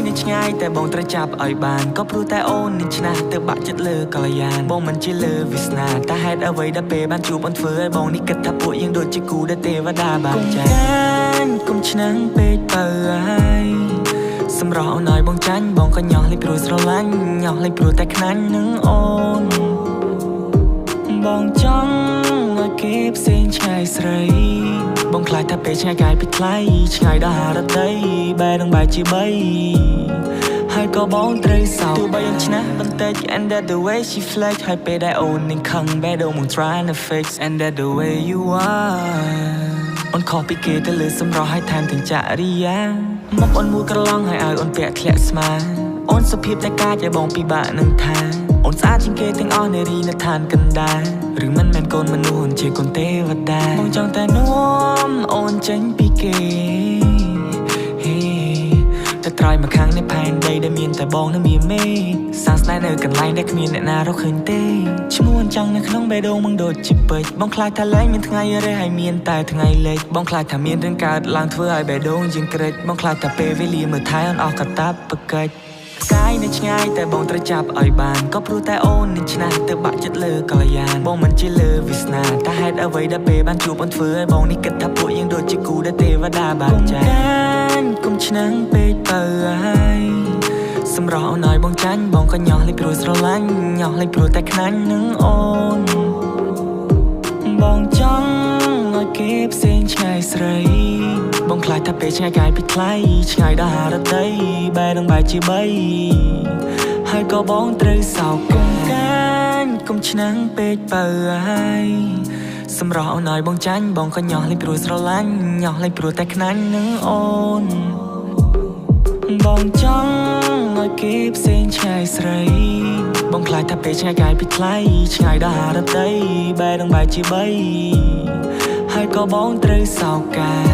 ในឆ្ងាយតែបងត្រូវចាប់ឲ្យបានក៏ព្រោះតែអូននឹងឆ្នះទៅបាក់ចិត្តលើកល្យានបងមិនជាលើវាសនាតែហេតុអ្វីដែលពេលបានជួបអូនធ្វើឲ្យបងនេះគិតថាពួកយើងដូចជាគូដែលទេវតាបានចែកគុំឆ្នាំងពេកបើហើយសម្រស់អូនឲ្យបងចាញ់បងក៏ញោះលេងព្រោះស្រឡាញ់ញោះលេងព្រោះតែខ្នាញ់នឹងអូនបងចង់ឲ្យគេផ្សេងឆ្ងាយស្រីបងខ្លាចថាពេលឆ្ងាយកាយពីថ្លៃឆ្ងាយដល់ហារតីបែរនឹងបែរជាបីហើយក៏បងត្រូវសោកទោះបីអូនឆ្នះបន្តិច and that the way she flex ហើយពេលដែលអូននឹងខឹងបែរដូងមក trying to fix and that the way you are អូនខុសពីគេទៅលើសម្រស់ហើយថែមទាំងចរិយាមកអូនមួយក្រឡងហើយឲ្យអូនពាក់ធ្លាក់ស្មាអូនសុភាពតែកាចឲ្យបងពិបាកនឹងថាអូនស្អាតជាងគេទាំងអស់នារីនៅឋានកណ្ដាលឬមិនមែនកូនមនុស្សជាកូនទេវតាបងចង់តែនាំអូនចេញពីគេតែត្រយមកខាងនៃផែនដីដែលមានតែបងនៅមានមេសាស្ត្រនៅកន្លែងដែលគ្មានអ្នកណារកឃើញទេឈ្មោះអញ្ចឹងនៅក្នុងបេះដូងมึงដូចជាពេជ្របងខ្លាចថាលែងមានថ្ងៃរះហើយមានតែថ្ងៃលេចបងខ្លាចថាមានរឿងកើតឡើងធ្វើឲ្យបេះដូងយើងក្រិចបងខ្លាចថាពេលវេលាមើលថែអូនអស់កតាបកិច្ចផ្កាយនៅឆ្ងាយតែបងត្រូវចាប់ឲ្យបានក៏ព្រោះតែអូននឹងឆ្នះទៅបាក់ចិត្តលើកល្យានបងមិនជាលើវាសនាតែហេតុអ្វីដែលពេលបានជួបអូនធ្វើឲ្យបងនេះគិតថាពួកយើងដូចជាគូដែលទេវតាបានចែកគុំឆ្នាំងពេកបើហើយសម្រស់អូនឲ្យបងចាញ់បងក៏ញោះលេងព្រោះស្រឡាញ់ញោះលេងព្រោះតែខ្នាញ់នឹងអូនបងចង់ឲ្យគេផ្សេងឆ្ងាយស្រីបងខ្លាចថាពេលឆ្ងាយកាយពីថ្លៃឆ្ងាយដល់ហារតីបែរនឹងបែរជាបីហើយក៏បងត្រូវសោកគុំឆ្នាំងពេកបើហើយសម្រស់អូនឲ្យបងចាញ់បងក៏ញោះលេងព្រោះស្រឡាញ់ញោះលេងព្រោះតែខ្នាញ់នឹងអូនបងចង់ឲ្យគេផ្សេងឆ្ងាយស្រីបងខ្លាចថាពេលឆ្ងាយកាយពីថ្លៃឆ្ងាយដល់ហារតីបែរនឹងបែរជាបីហើយក៏បងត្រូវសោកកា